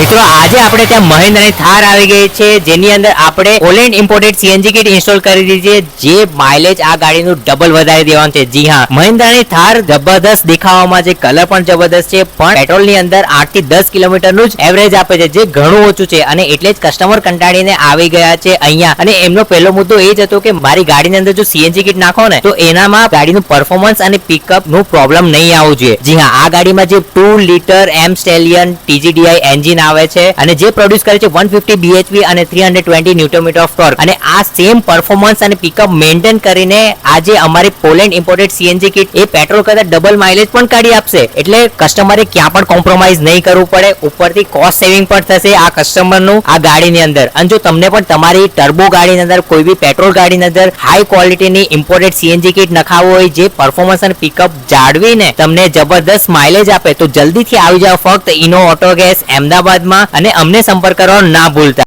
મિત્રો આજે આપણે ત્યાં મહિન્દ્રાની થાર આવી ગઈ છે, જેની અંદર આપણે Poland imported CNG kit install કરી દીધી છે, જે માઇલેજ આ ગાડીનું ડબલ વધારી દેવાનું છે. જી હા, મહિન્દ્રાની થાર જબરદસ્ત દેખાવામાં છે, કલર પણ જબરદસ્ત છે, પણ પેટ્રોલની અંદર 8 થી 10 કિલોમીટરનું જ એવરેજ આપે છે, જે ઘણું ઓછું છે. અને એટલે જ કસ્ટમર કંટાળીને આવી ગયા છે અહીંયા. અને એમનો પહેલો મુદ્દો એ જ હતો કે મારી ગાડીની અંદર જો સીએનજી કિટ નાખો ને તો એનામાં ગાડીનું પરફોર્મન્સ અને પિકઅપ નું પ્રોબ્લેમ નહીં આવવું જોઈએ. જી હા, આ ગાડીમાં જે 2 લીટર એમ સ્ટેલિયન TGDI એન્જિન આવે છે અને જે પ્રોડ્યુસ કરે છે 150 bhp અને 320 ન્યૂટન મીટર ઓફ ટોર્ક. અને આ સેમ પરફોર્મન્સ અને પિકઅપ મેન્ટેન કરીને આજે અમારી પોલેન્ડ ઇમ્પોર્ટેડ સીએનજી કિટ એ પેટ્રોલ કરતા ડબલ માઇલેજ પણ કાઢી આપશે. એટલે કસ્ટમરે ક્યાં પણ કોમ્પ્રોમાઇઝ નહીં કરવું પડે, ઉપરથી કોસ્ટ સેવિંગ પણ થશે આ કસ્ટમરનું આ ગાડીની અંદર. અને જો તમને પણ તમારી ટર્બો ગાડીની અંદર કોઈ બી પેટ્રોલ ગાડીની અંદર હાઈ ક્વોલિટીની ઇમ્પોર્ટેડ સીએનજી કિટ નખાવવું હોય જે પરફોર્મન્સ અને પિકઅપ જાળવીને તમને જબરદસ્ત માઇલેજ આપે, તો જલ્દીથી આવી જાઓ ફક્ત ઇનો ઓટો ગેસ અમદાવાદમાં અને અમને સંપર્ક કરવાનો ના ભૂલતા.